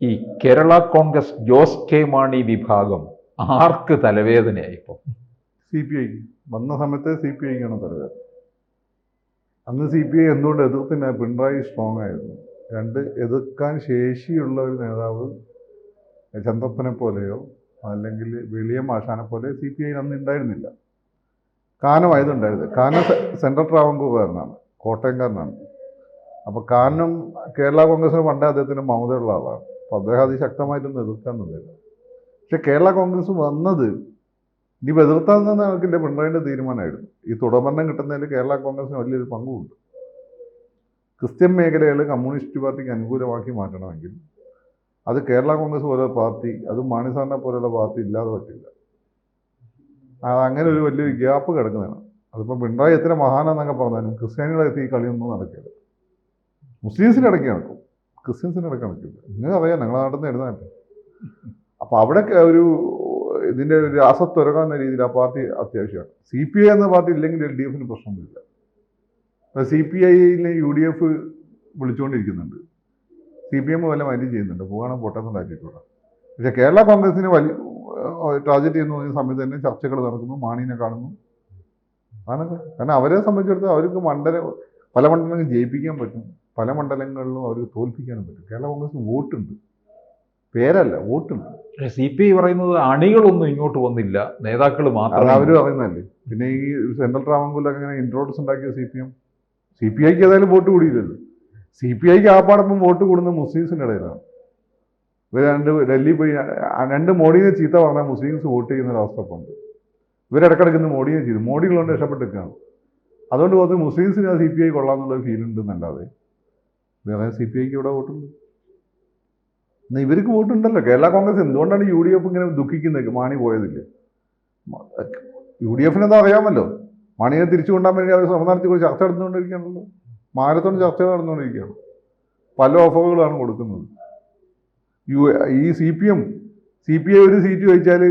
ഈ കേരള കോൺഗ്രസ് ജോസ് കെ മാണി വിഭാഗം ആർക്ക് തലവേദനയായിപ്പോ? CPI വന്ന സമയത്ത് CPIക്കാണ് തലവേദന. അന്ന് CPI എന്തുകൊണ്ട് എതിർത്തില്ല? പിണറായി സ്ട്രോങ് ആയിരുന്നു. രണ്ട്, എതിർക്കാൻ ശേഷിയുള്ള ഒരു നേതാവ് ചന്ദ്രപ്പനെ പോലെയോ അല്ലെങ്കിൽ വെളിയ മാഷാനെ പോലെ CPI അന്ന് ഉണ്ടായിരുന്നില്ല. കാനമായതുണ്ടായിരുന്നത്. കാനം സെൻട്രൽ ട്രാവൻകൂറുകാരനാണ്, കോട്ടയംകാരനാണ്. അപ്പോൾ കാനം കേരള കോൺഗ്രസിന് പണ്ടേ അദ്ദേഹത്തിന് മമതയുള്ള ആളാണ്. അപ്പോൾ അദ്ദേഹം അതിശക്തമായിട്ടൊന്നും എതിർക്കാൻ നിന്നില്ല. പക്ഷെ കേരള കോൺഗ്രസ് വന്നത് ഇനി എതിർത്താൽ നിന്ന് നമുക്കിൻ്റെ പിണറായിൻ്റെ തീരുമാനമായിരുന്നു. ഈ തുടർഭരണം കിട്ടുന്നതിൽ കേരള കോൺഗ്രസിന് വലിയൊരു പങ്കുമുണ്ട്. ക്രിസ്ത്യൻ മേഖലകൾ കമ്മ്യൂണിസ്റ്റ് പാർട്ടിക്ക് അനുകൂലമാക്കി മാറ്റണമെങ്കിൽ അത് കേരള കോൺഗ്രസ് പോലുള്ള പാർട്ടി, അത് മാണി സാറിനെ പോലുള്ള പാർട്ടി ഇല്ലാതെ പറ്റില്ല. അങ്ങനെ ഒരു വലിയൊരു ഗ്യാപ്പ് കിടക്കുന്നതാണ്. അതിപ്പോൾ പിണറായി എത്ര മഹാനെന്നൊക്കെ പറഞ്ഞാലും ക്രിസ്ത്യാനികളെ ഈ കളിയൊന്നും നടക്കില്ല. മുസ്ലിംസിന് ഇടയ്ക്ക് നടക്കും, ക്രിസ്ത്യൻസിന് ഇടയ്ക്ക് നടക്കില്ല. ഇങ്ങനെ അറിയാം, ഞങ്ങളുടെ നാട്ടിൽ നിന്ന് എഴുതാനായിട്ട്. അപ്പോൾ അവിടെ ഒരു ഇതിൻ്റെ ഒരു രാസത്വരകം എന്ന രീതിയിൽ ആ പാർട്ടി അത്യാവശ്യമാണ്. CPI എന്ന പാർട്ടി ഇല്ലെങ്കിൽ LDFന് പ്രശ്നമൊന്നുമില്ല. CPIയിലെ UDF വിളിച്ചുകൊണ്ടിരിക്കുന്നുണ്ട്, CPM വല്ല മൈൻഡ് ചെയ്യുന്നുണ്ട്, പോകണം പൊട്ടത്തുണ്ടാക്കിയിട്ടുള്ള. പക്ഷേ കേരള കോൺഗ്രസിന് വലിയ ടാർഗറ്റ് ചെയ്യുന്ന സമയത്ത് തന്നെ ചർച്ചകൾ നടക്കുന്നു, മാണീനെ കാണുന്നു. ആണല്ലോ, കാരണം അവരെ സംബന്ധിച്ചിടത്തോളം അവർക്ക് പല മണ്ഡലങ്ങളും ജയിപ്പിക്കാൻ പറ്റും, പല മണ്ഡലങ്ങളിലും അവർക്ക് തോൽപ്പിക്കാനും പറ്റും. കേരള കോൺഗ്രസ് വോട്ടുണ്ട്, പേരല്ല, വോട്ടുണ്ട്. പക്ഷേ CPI പറയുന്നത് അണികളൊന്നും ഇങ്ങോട്ട് വന്നില്ല, നേതാക്കൾ മാത്രം. അവർ പറയുന്നതല്ലേ. പിന്നെ ഈ സെൻട്രൽ ട്രാവൻകൂറിലൊക്കെ ഇങ്ങനെ ഇൻട്രോഡ്യൂസ് ഉണ്ടാക്കിയ CPIക്ക് ഏതായാലും വോട്ട് കൂടിയില്ലല്ലോ. CPIക്ക് ആപ്പാടൊപ്പം വോട്ട് കൂടുന്നത് മുസ്ലിംസിൻ്റെ ഇടയിലാണ്. ഇവർ ഡൽഹി പോയി മോഡിയെ ചീത്ത പറഞ്ഞാൽ മുസ്ലിംസ് വോട്ട് ചെയ്യുന്ന ഒരവസ്ഥ ഇപ്പോൾ ഉണ്ട്. ഇവരിടക്കിടക്കുന്ന മോഡിയെ ചെയ്തു, മോഡികളുകൊണ്ട് രക്ഷപ്പെട്ടിരിക്കുകയാണ്. അതുകൊണ്ട് പോകുന്നത് മുസ്ലിംസിന് CPI കൊള്ളാമെന്നുള്ളൊരു ഫീൽ ഉണ്ടെന്നല്ലാതെ വേറെ CPIക്ക് ഇവിടെ വോട്ടുണ്ട്. എന്നാൽ ഇവർക്ക് വോട്ടുണ്ടല്ലോ. കേരള കോൺഗ്രസ് എന്തുകൊണ്ടാണ് UDF ഇങ്ങനെ ദുഃഖിക്കുന്നത്? മാണി പോയതില്ലേ? UDFന് എന്താ അറിയാമല്ലോ, മാണിയെ തിരിച്ചു കൊണ്ടാൻ വേണ്ടി അവർ ശ്രമം നടത്തി ചർച്ച നടന്നുകൊണ്ടിരിക്കുകയാണല്ലോ. മാരത്തോൺ ചർച്ചകൾ നടന്നുകൊണ്ടിരിക്കുകയാണ്. പല ഓഫറുകളാണ് കൊടുക്കുന്നത്. ഈ CPI ഒരു സീറ്റ് ചോദിച്ചാൽ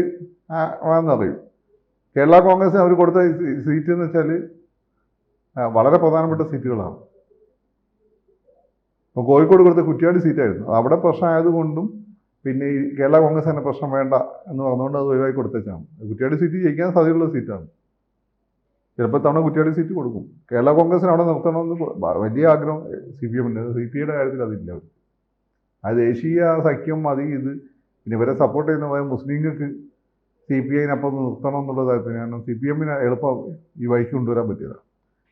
ആണെന്നറിയും. കേരള കോൺഗ്രസിന് അവർ കൊടുത്ത സീറ്റ് എന്ന് വെച്ചാൽ വളരെ പ്രധാനപ്പെട്ട സീറ്റുകളാണ്. ഇപ്പോൾ കോഴിക്കോട് കൊടുത്ത കുറ്റ്യാടി സീറ്റായിരുന്നു. അവിടെ പ്രശ്നമായതുകൊണ്ടും പിന്നെ ഈ കേരള കോൺഗ്രസ് തന്നെ പ്രശ്നം വേണ്ട എന്ന് പറഞ്ഞുകൊണ്ട് അത് ഒഴിവാക്കി കൊടുത്തേച്ചാണ്. കുറ്റ്യാടി സീറ്റ് ജയിക്കാൻ സാധ്യതയുള്ള സീറ്റാണ്. ചിലപ്പോൾ തവണ കുറ്റ്യാടി സീറ്റ് കൊടുക്കും. കേരള കോൺഗ്രസിന് അവിടെ നിർത്തണമെന്ന് വലിയ ആഗ്രഹം CPM-ൻ്റെ. CPI-യുടെ കാര്യത്തിൽ അതില്ല. അവർ ആ ദേശീയ സഖ്യം മതി. ഇത് പിന്നെ ഇവരെ സപ്പോർട്ട് ചെയ്യുന്ന മുസ്ലിങ്ങൾക്ക് CPI-നപ്പം നിർത്തണം എന്നുള്ള താല്പര്യം. കാരണം CPM-ന് എളുപ്പം ഈ വഴിക്ക് കൊണ്ടുവരാൻ പറ്റിയതാണ്.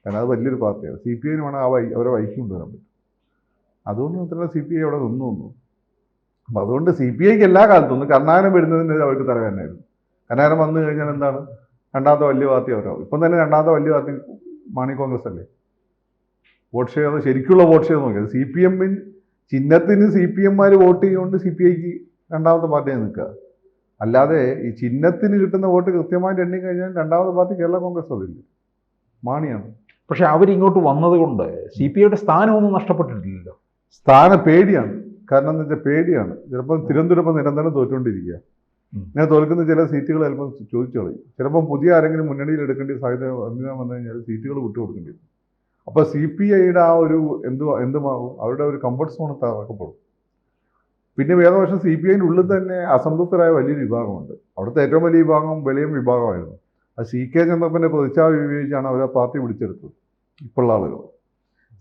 കാരണം അത് വലിയൊരു പാർട്ടിയാണ്. CPI-ന് വേണം അവരെ വഴിക്ക് കൊണ്ടുവരാൻ പറ്റും. അതുകൊണ്ട് മാത്രമല്ല CPI അവിടെ നിന്നു. അപ്പം അതുകൊണ്ട് CPIക്ക് എല്ലാ കാലത്തും ഒന്ന് കർണാടകം വരുന്നതിന് അവർക്ക് തലവേദനയായിരുന്നു. കർണാടകം വന്നു കഴിഞ്ഞാൽ എന്താണ്, രണ്ടാമത്തെ വലിയ പാർട്ടി അവരാവും. ഇപ്പം തന്നെ രണ്ടാമത്തെ വലിയ പാർട്ടി മാണി കോൺഗ്രസ് അല്ലേ. വോട്ട് ഷെയർ, ശരിക്കുള്ള വോട്ട് ഷെയർ നോക്കിയത് CPM-ന് ചിഹ്നത്തിന് CPM-മാർ വോട്ട് ചെയ്യുകൊണ്ട് CPIക്ക് രണ്ടാമത്തെ പാർട്ടിയായി നിൽക്കുക. അല്ലാതെ ഈ ചിഹ്നത്തിന് കിട്ടുന്ന വോട്ട് കൃത്യമായിട്ട് എണ്ണി കഴിഞ്ഞാൽ രണ്ടാമത്തെ പാർട്ടി കേരള കോൺഗ്രസ് അതില്ല, മാണിയാണ്. പക്ഷെ അവരിങ്ങോട്ട് വന്നത് കൊണ്ട് CPI-യുടെ സ്ഥാനമൊന്നും നഷ്ടപ്പെട്ടിട്ടില്ലല്ലോ. സ്ഥാനം പേടിയാണ്. കാരണം എന്ന് വെച്ചാൽ പേടിയാണ്. ചിലപ്പോൾ തിരുവനന്തപുരം നിരന്തരം തോറ്റുകൊണ്ടിരിക്കുക. ഇങ്ങനെ തോൽക്കുന്ന ചില സീറ്റുകൾ ചിലപ്പോൾ ചോദിച്ചു കളയും. ചിലപ്പോൾ പുതിയ ആരെങ്കിലും മുന്നണിയിൽ എടുക്കേണ്ട സാധ്യത വന്നു കഴിഞ്ഞാൽ സീറ്റുകൾ വിട്ടുകൊടുക്കേണ്ടി വരും. അപ്പോൾ CPI-യുടെ ആ ഒരു എന്തുമാകും, അവരുടെ ഒരു കംഫർട്ട് സോൺ തകർക്കപ്പെടും. പിന്നെ വേറെ വർഷം CPI-ൻ്റെ ഉള്ളിൽ തന്നെ അസംതൃപ്തരായ വലിയൊരു വിഭാഗമുണ്ട്. അവിടുത്തെ ഏറ്റവും വലിയ വിഭാഗം വെളിയം വിഭാഗമായിരുന്നു. അത് CK ചന്ദ്രപ്പൻ്റെ പ്രതിച്ഛായ ഉപയോഗിച്ചാണ് അവരെ പാർട്ടി പിടിച്ചെടുത്തത്. ഇപ്പോഴുള്ള ആളുകൾ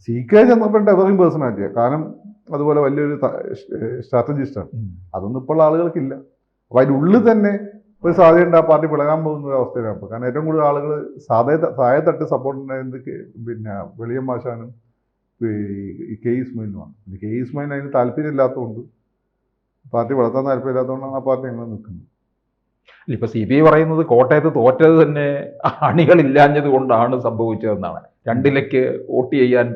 CK ചന്ദ്രപ്പൻ്റെ എവറിങ് പേഴ്സണാലിറ്റിയാണ്. കാരണം അതുപോലെ വലിയൊരു സ്ട്രാറ്റജിസ്റ്റാണ്. അതൊന്നും ഇപ്പോഴുള്ള ആളുകൾക്കില്ല. അപ്പോൾ അതിൻ്റെ ഉള്ളിൽ തന്നെ ഒരു സാധ്യതയുണ്ട് ആ പാർട്ടി പിളരാൻ പോകുന്ന ഒരു അവസ്ഥയിലാണ്. അപ്പോൾ കാരണം ഏറ്റവും കൂടുതൽ ആളുകൾ താഴെത്തട്ട് സപ്പോർട്ട് ഉണ്ടായത് പിന്നെ വെളിയം മാഷാനും ഈ K ഇസ്മായിലുമാണ്. പിന്നെ K ഇസ്മായിൽ അതിന് താല്പര്യമില്ലാത്തതുകൊണ്ട്, പാർട്ടി വളർത്താൻ താല്പര്യമില്ലാത്തതുകൊണ്ടാണ് ആ പാർട്ടി അങ്ങനെ നിൽക്കുന്നത്. ഇപ്പൊ CPI പറയുന്നത് കോട്ടയത്ത് തോറ്റത് തന്നെ അണികളില്ലാഞ്ഞത് കൊണ്ടാണ് സംഭവിച്ചതെന്നാണ്. 2 വോട്ട് ചെയ്യാൻ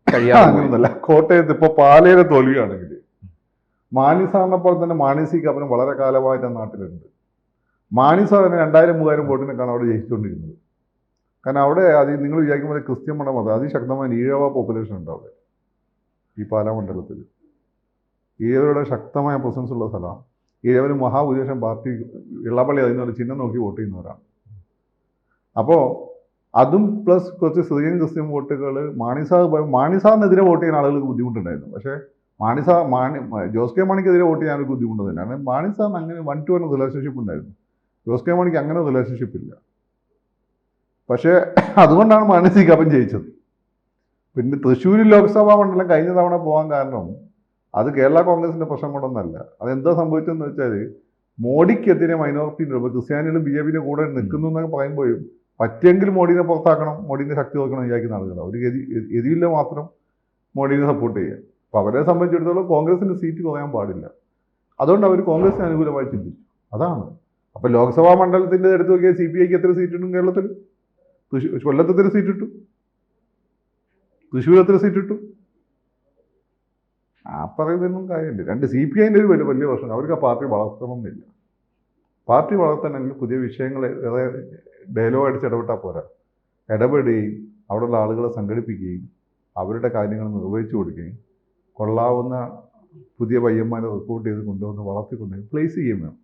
കഴിയാതെ. കോട്ടയത്ത് ഇപ്പോൾ പാലയിലെ തോൽവിയാണെങ്കിൽ മാണി സാറിനെ പോലെ തന്നെ മാണി സി കാപ്പനും വളരെ കാലമായിട്ട് നാട്ടിലുണ്ട്. മാണി സാറിന് 2000-3000 വോട്ടിനൊക്കെയാണ് അവിടെ ജയിച്ചുകൊണ്ടിരുന്നത്. കാരണം അവിടെ നിങ്ങൾ വിചാരിക്കുമ്പോൾ ക്രിസ്ത്യൻ മതം അതിശക്തമായ ഈഴവ പോപ്പുലേഷൻ ഉണ്ട് അവിടെ. ഈ പാലാ മണ്ഡലത്തിൽ ഈഴവരുടെ ശക്തമായ പ്രസൻസ് ഉള്ള സ്ഥലമാണ്. ഈഴവന് മഹാഭൂരിപക്ഷം പാർട്ടി ഇളപ്പള്ളി അതിനൊരു ചിഹ്നം നോക്കി വോട്ട് ചെയ്യുന്നവരാണ്. അപ്പോൾ അതും പ്ലസ് കുറച്ച് സിറിയൻ ക്രിസ്ത്യൻ വോട്ടുകൾ മാണി സാറിനെതിരെ വോട്ട് ചെയ്യുന്ന ആളുകൾക്ക് ബുദ്ധിമുട്ടുണ്ടായിരുന്നു. പക്ഷേ ജോസ് കെ മാണിക്കെതിരെ വോട്ട് ചെയ്യാൻ ഒരു ബുദ്ധിമുട്ട് കാരണം മാണി സാറിന് അങ്ങനെ 1-to-1 റിലേഷൻഷിപ്പ് ഉണ്ടായിരുന്നു. ജോസ് കെ മാണിക്ക് അങ്ങനെ റിലേഷൻഷിപ്പ് ഇല്ല. പക്ഷേ അതുകൊണ്ടാണ് മാണി സി കാപ്പൻ ജയിച്ചത്. പിന്നെ തൃശ്ശൂർ ലോക്സഭാ മണ്ഡലം കഴിഞ്ഞ തവണ പോകാൻ കാരണം അത് കേരള കോൺഗ്രസിന്റെ പ്രശ്നം കൊണ്ടൊന്നല്ല. അതെന്താ സംഭവിച്ചതെന്ന് വെച്ചാൽ മോഡിക്കെതിരെ മൈനോറിറ്റി ക്രിസ്ത്യാനികളും BJP കൂടെ നിൽക്കുന്നു എന്നൊക്കെ പറയുമ്പോഴും പറ്റിയെങ്കിൽ മോഡിനെ പുറത്താക്കണം, മോഡിനെ ശക്തി നോക്കണം വിചാരിക്കുന്ന ആളുകളാണ്. ഒരു ഗതിയില്ല മാത്രം മോഡിനെ സപ്പോർട്ട് ചെയ്യുക. അപ്പോൾ അവരെ സംബന്ധിച്ചിടത്തോളം കോൺഗ്രസിന്റെ സീറ്റ് കുറയാൻ പാടില്ല. അതുകൊണ്ട് അവർ കോൺഗ്രസിന് അനുകൂലമായി ചിന്തിച്ചു. അതാണ്. അപ്പോൾ ലോക്സഭാ മണ്ഡലത്തിന്റെ എടുത്ത് നോക്കിയാൽ CPIക്ക് എത്ര സീറ്റ് ഇട്ടും കേരളത്തിൽ? കൊല്ലത്ത് എത്ര സീറ്റ് ഇട്ടു? തൃശ്ശൂർ എത്ര സീറ്റ് ഇട്ടു? ആ പറയുന്നതൊന്നും കാര്യമില്ല. രണ്ട് CPIൻ്റെ ഒരു വലിയ പ്രശ്നം അവർക്ക് ആ പാർട്ടി വളർത്തണമെന്നില്ല. പാർട്ടി വളർത്തണമെങ്കിൽ പുതിയ വിഷയങ്ങൾ ഡയലോഗ് അടിച്ച് ഇടപെട്ടാൽ പോരാ. ഇടപെടുകയും അവിടെയുള്ള ആളുകളെ സംഘടിപ്പിക്കുകയും അവരുടെ കാര്യങ്ങൾ നിർവഹിച്ചു കൊടുക്കുകയും കൊള്ളാവുന്ന പുതിയ പയ്യന്മാരെ റിക്രൂട്ട് ചെയ്ത് കൊണ്ടുവന്ന് വളർത്തിക്കൊണ്ടുപോയി പ്ലേസ് ചെയ്യും വേണം.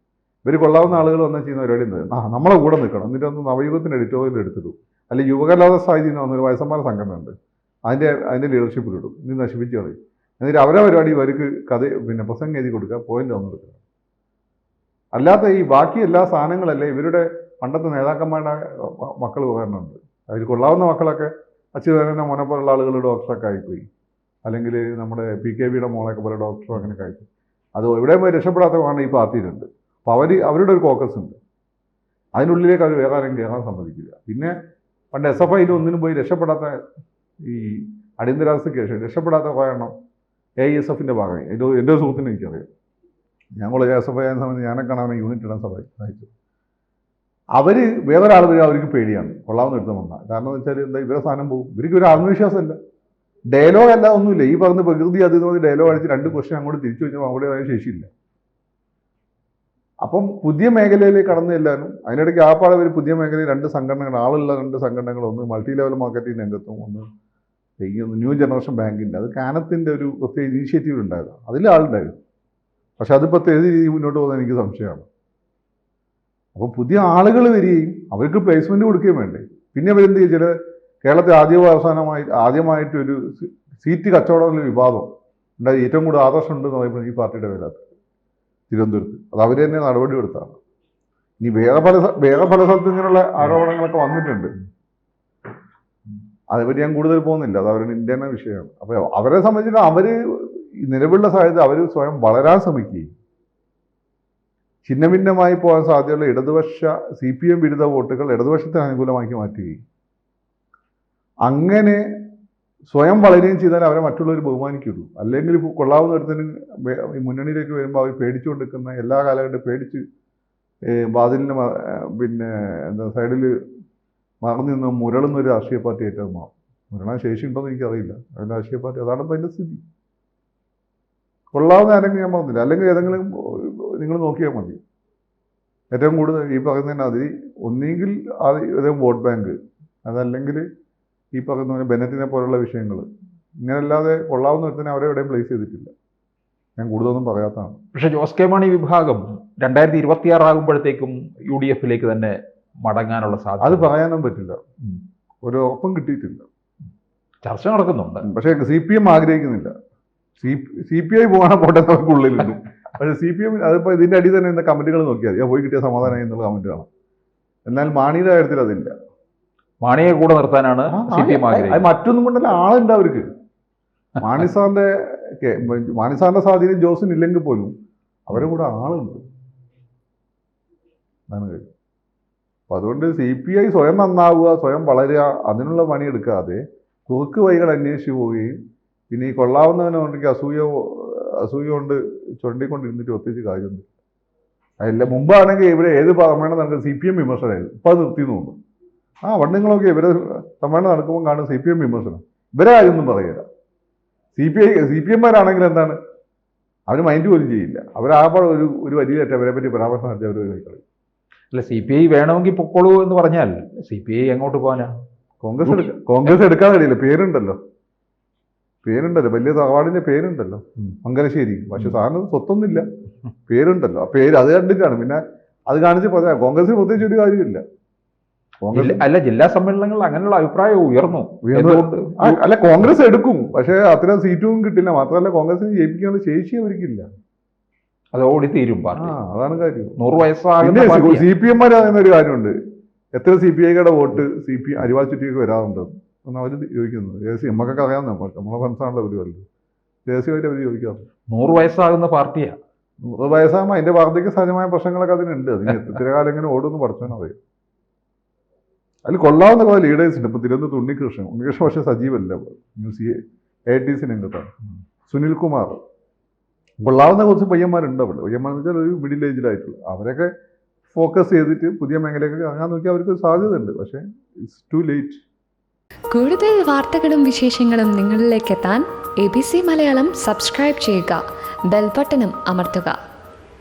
ഇവർ കൊള്ളാവുന്ന ആളുകൾ വന്നാൽ ചെയ്യുന്ന പരിപാടി എന്താ? നമ്മളെ കൂടെ നിൽക്കണം, എന്നിട്ട് ഒന്ന് നവയുഗത്തിന് എഡിറ്റോറിയൽ എടുത്തിട്ടു. അല്ലെങ്കിൽ യുവകലാത സാഹിത്യം എന്ന് പറഞ്ഞൊരു വയസ്സന്മാര സംഘടനയുണ്ട്, അതിൻ്റെ ലീഡർഷിപ്പിലിടും. ഇനി നശിപ്പിച്ച് കളയും. എന്നിട്ട് അവരെ പരിപാടി ഇവർക്ക് പ്രസംഗം എഴുതി കൊടുക്കുക, പോയിന്റ് തന്നു കൊടുക്കുക. അല്ലാത്ത ഈ ബാക്കി എല്ലാ സാധനങ്ങളല്ലേ ഇവരുടെ പണ്ടത്തെ നേതാക്കന്മാരുടെ മക്കൾ ഉപകരണമുണ്ട്. അതിൽ കൊള്ളാവുന്ന മക്കളൊക്കെ അച്യുതനെ മോനെപ്പോലുള്ള ആളുകൾ ഡോക്ടറൊക്കെ ആയിപ്പോയി, അല്ലെങ്കിൽ നമ്മുടെ PKBയുടെ മോളൊക്കെ പോലെ ഡോക്ടറോ അങ്ങനെയൊക്കെ ആയിപ്പോയി. അത് എവിടെയും പോയി രക്ഷപ്പെടാത്ത കാരണം ഈ പാർട്ടിയിലുണ്ട്. അപ്പോൾ അവരുടെ ഒരു ഫോക്കസ് ഉണ്ട്. അതിനുള്ളിലേക്ക് അവർ വേറെ ആരെങ്കിലും കയറാൻ സമ്മതിക്കില്ല. പിന്നെ പണ്ട് SFIയിൽ ഒന്നിനും പോയി രക്ഷപ്പെടാത്ത ഈ അടിയന്തരാവസ്ഥ കേസ് രക്ഷപ്പെടാത്ത കാരണം AISFൻ്റെ ഭാഗമായി. എൻ്റെ സുഹൃത്തിന് എനിക്കറിയാം. ഞങ്ങൾ SFI ആയ സമയത്ത് ഞാനൊക്കെ കാണാൻ യൂണിറ്റ് ഇടാൻ സഹായിച്ചു. അവർ വേറൊരാൾ വരെ അവർക്ക് പേടിയാണ് കൊള്ളാവുന്ന എടുത്ത് വന്നാൽ. കാരണം എന്ന് വെച്ചാൽ എന്താ, ഇവരെ സാധനം പോകും. ഇവർക്ക് ഒരു ആത്മവിശ്വാസമല്ല, ഡയലോഗ് അല്ല, ഒന്നുമില്ല. ഈ പറഞ്ഞ പ്രകൃതി അത് ഡയലോഗ് അടിച്ച് 2 ക്വസ്റ്റ്യൻ അങ്ങോട്ട് തിരിച്ചു വെച്ചാൽ അവിടെ അതിന് ശേഷിയില്ല. അപ്പം പുതിയ മേഖലയിലേക്ക് കടന്നു ചെല്ലാനും അതിനിടയ്ക്ക് ആപ്പാടെ ഒരു പുതിയ മേഖലയിൽ 2 സംഘടനകൾ, ആളുള്ള 2 സംഘടനകൾ, ഒന്ന് മൾട്ടി ലെവൽ മാർക്കറ്റിംഗ് രംഗത്തും ഒന്ന് ന്യൂ ജനറേഷൻ ബാങ്കിൻ്റെ, അത് കാനത്തിൻ്റെ ഒരു പ്രത്യേക ഇനീഷ്യേറ്റീവ് ഉണ്ടായിരുന്നു. അതിൽ ആളുണ്ടായിരുന്നു. പക്ഷെ അതിപ്പോൾ ഏത് രീതി മുന്നോട്ട് പോകുന്നത് എനിക്ക് സംശയമാണ്. അപ്പോൾ പുതിയ ആളുകൾ വരികയും അവർക്ക് പ്ലേസ്മെൻറ്റ് കൊടുക്കുകയും വേണ്ടേ. പിന്നെ അവരെന്ത് ചെയ്യും, ചില കേരളത്തിൽ ആദ്യമായിട്ടൊരു സീറ്റ് കച്ചവടം വിവാദം ഉണ്ടായി. ഏറ്റവും കൂടുതൽ ആദർശം ഉണ്ടെന്ന് പറയുമ്പോൾ ഈ പാർട്ടിയുടെ പേരത്ത് തിരുവനന്തപുരത്ത് അത് അവർ തന്നെ നടപടി എടുത്താണ്. ഇനി വേറെ പല സ്ഥലത്തും ഇങ്ങനെയുള്ള ആരോപണങ്ങളൊക്കെ വന്നിട്ടുണ്ട്. അതേപറ്റി ഞാൻ കൂടുതൽ പോകുന്നില്ല, അത് അവരുടെ ഇന്ത്യയുടെ വിഷയമാണ്. അപ്പോൾ അവരെ സംബന്ധിച്ചിട്ട് അവർ നിലവിലുള്ള സാഹചര്യത്തിൽ അവർ സ്വയം വളരാൻ ശ്രമിക്കുകയും ഛിന്നഭിന്നമായി പോകാൻ സാധ്യതയുള്ള ഇടതുപക്ഷ CPM വിരുദ്ധ വോട്ടുകൾ ഇടതുപക്ഷത്തിന് അനുകൂലമാക്കി മാറ്റുകയും അങ്ങനെ സ്വയം വളരുകയും ചെയ്താൽ അവരെ മറ്റുള്ളവർ ബഹുമാനിക്കുള്ളൂ. അല്ലെങ്കിൽ കൊള്ളാവുന്ന ഒരുത്തിന് ഈ മുന്നണിയിലേക്ക് വരുമ്പോൾ അവർ പേടിച്ചുകൊണ്ടിരിക്കുന്ന എല്ലാ കാലഘട്ടം പേടിച്ച് വാതിലിന് സൈഡിൽ മറന്നു നിന്ന് മുരളുന്നൊരു രാഷ്ട്രീയ പാർട്ടി ഏറ്റവും മാറും. മുരളാൻ ശേഷിയുണ്ടോയെന്ന് എനിക്കറിയില്ല. അതിൻ്റെ രാഷ്ട്രീയ പാർട്ടി അതാണ് ഇപ്പോൾ അതിൻ്റെ സ്ഥിതി. കൊള്ളാവുന്ന ആരെങ്കിലും ഞാൻ പറഞ്ഞില്ല. അല്ലെങ്കിൽ ഏതെങ്കിലും നിങ്ങൾ നോക്കിയാൽ മതി. ഏറ്റവും കൂടുതൽ ഈ പറയുന്നതിന് അതിൽ ഒന്നെങ്കിൽ ഏതെങ്കിലും വോട്ട് ബാങ്ക്, അതല്ലെങ്കിൽ ഈ പറയുന്ന പോലെ ബെനറ്റിനെ പോലുള്ള വിഷയങ്ങൾ, ഇങ്ങനെയല്ലാതെ കൊള്ളാവുന്ന ഒരുത്തന്നെ അവരെ എവിടെയും പ്ലേസ് ചെയ്തിട്ടില്ല. ഞാൻ കൂടുതലൊന്നും പറയാത്തതാണ്. പക്ഷേ ജോസ് കെ മാണി വിഭാഗം 2026 ആകുമ്പോഴത്തേക്കും UDFിലേക്ക് തന്നെ മടങ്ങാനുള്ള സാധ്യത അത് പറയാനും പറ്റില്ല. ഒരു ഉറപ്പും കിട്ടിയിട്ടില്ല. ചർച്ച നടക്കുന്നുണ്ട്. പക്ഷേ CPM ആഗ്രഹിക്കുന്നില്ല. CPI പോകാൻ പോട്ടത്തവർക്കുള്ളിലുണ്ട്. പക്ഷേ CPM അതിപ്പോൾ ഇതിൻ്റെ അടിയിൽ തന്നെ എന്താ കമൻറ്റുകൾ നോക്കിയാൽ മതി. പോയി കിട്ടിയ സമാധാനമായി എന്നുള്ള കമൻറ്റ് കാണാം. എന്നാൽ മാണിയുടെ കാര്യത്തിൽ അതില്ല. മാണിയെ കൂടെ നിർത്താനാണ് CPM ആഗ്രഹിക്കുന്നത്. അത് മറ്റൊന്നും കൊണ്ടല്ല, ആളുണ്ട് അവർക്ക്. മാണി സാറിൻ്റെ സ്വാധീനം ജോസിന് ഇല്ലെങ്കിൽ പോലും അവരുടെ കൂടെ ആളുണ്ട്. അതാണ് കാര്യം. അപ്പം അതുകൊണ്ട് CPI സ്വയം നന്നാവുക, സ്വയം വളരുക, അതിനുള്ള പണിയെടുക്കാതെ കുറുക്ക് വഴികൾ അന്വേഷിച്ച് പോവുകയും പിന്നെ ഈ കൊള്ളാവുന്നവനുണ്ടെങ്കിൽ അസൂയ കൊണ്ട് ചൊണ്ടിക്കൊണ്ടിരുന്നിട്ട് ഒത്തിരി കാര്യമുണ്ട്. അതില്ല. മുമ്പാണെങ്കിൽ ഇവിടെ ഏത് സമ്മേളനം നടക്കുന്നത് CPM വിമർശനമായിരുന്നു. ഇപ്പം അത് നിർത്തി തോന്നുന്നു. വണ്ണങ്ങളൊക്കെ ഇവരെ സമ്മേളനം നടക്കുമ്പോൾ കാണും CPM വിമർശനം. ഇവരെ കാര്യമൊന്നും പറയുക. CPMമാരാണെങ്കിൽ എന്താണ്, അവർ മൈൻഡ് പോലും ചെയ്യില്ല. അവരാകുമ്പോൾ ഒരു വലിയ അവരെ പറ്റി പരാമർശം നടത്തി അവർ കളയും. അല്ല, CPI വേണമെങ്കിൽ പൊക്കോളൂ എന്ന് പറഞ്ഞാൽ CPI എങ്ങോട്ട് പോകാനാ? കോൺഗ്രസ് എടുക്കാൻ കഴിയില്ല. പേരുണ്ടല്ലോ, വലിയ തറവാടിൻ്റെ പേരുണ്ടല്ലോ, മംഗലശ്ശേരി. പക്ഷെ സാറിന് സ്വത്തൊന്നുമില്ല, പേരുണ്ടല്ലോ. ആ പേര് അത് കണ്ടിട്ടാണ്. പിന്നെ അത് കാണിച്ച് പറയാം. കോൺഗ്രസിന് പ്രത്യേകിച്ച് ഒരു കാര്യമില്ല. കോൺഗ്രസ് അല്ല, ജില്ലാ സമ്മേളനങ്ങളിൽ അങ്ങനെയുള്ള അഭിപ്രായം ഉയർന്നു. ഉയർന്നു. എന്തുകൊണ്ട്? അല്ല, കോൺഗ്രസ് എടുക്കും, പക്ഷേ അത്തരം സീറ്റും കിട്ടില്ല. മാത്രമല്ല കോൺഗ്രസിന് ജയിപ്പിക്കാനുള്ള ശേഷി അവർക്കില്ല. അത് ഓടിത്തീരും പാർട്ടി. അതാണ് കാര്യം. 100 വയസ്സാകുന്ന പിന്നെ പാർട്ടിയാ. CPM പറയുന്ന ഒരു കാര്യമുണ്ട്, എത്ര CPIയുടെ വോട്ട് അരിവാൾ ചുറ്റിക്ക് വരാറുണ്ട് എന്ന് അവർ ചോദിക്കുന്നത്. നമുക്കൊക്കെ അറിയാവുന്ന നമ്മളെ ഫ്രണ്ട്സാണല്ലോ അവർ വല്ലതും രഹസ്യമായിട്ട് അവർ ചോദിക്കാറ്. 100 വയസ്സാകുന്ന പാർട്ടിയാ. 100 വയസ്സാകുമ്പോൾ അതിന്റെ വാർദ്ധക്യ സഹജമായ പ്രശ്നങ്ങളൊക്കെ അതിനുണ്ട്. അതിന് എത്ര കാലം എങ്ങനെ ഓടുമെന്ന് പഠിച്ചാൽ അതിൽ കൊള്ളാവുന്ന കുറെ ലീഡേഴ്സ് ഉണ്ട്. ഇപ്പൊ തിരുവനന്തപുരത്ത് ഉണ്ണികൃഷ്ണൻ പക്ഷേ സജീവല്ല, AITC രംഗത്താണ്. സുനിൽകുമാർ, കൊള്ളാവുന്ന കുറച്ച് പയ്യന്മാരുണ്ട് അവിടെ. പയ്യന്മാരെന്ന് വെച്ചാൽ ഒരു മിഡിൽ ഏജിലായിട്ടുള്ള, അവരൊക്കെ ഫോക്കസ് ചെയ്തിട്ട് പുതിയ മേഖലയൊക്കെ ഇറങ്ങാൻ നോക്കിയാൽ അവർക്ക് സാധ്യത ഉണ്ട്. പക്ഷേ ഇറ്റ്സ് ടു ലേറ്റ്. കൂടുതൽ വാർത്തകളും വിശേഷങ്ങളും നിങ്ങളിലേക്ക് എത്താൻ ABC മലയാളം സബ്സ്ക്രൈബ് ചെയ്യുക, ബെൽ ബട്ടണും അമർത്തുക.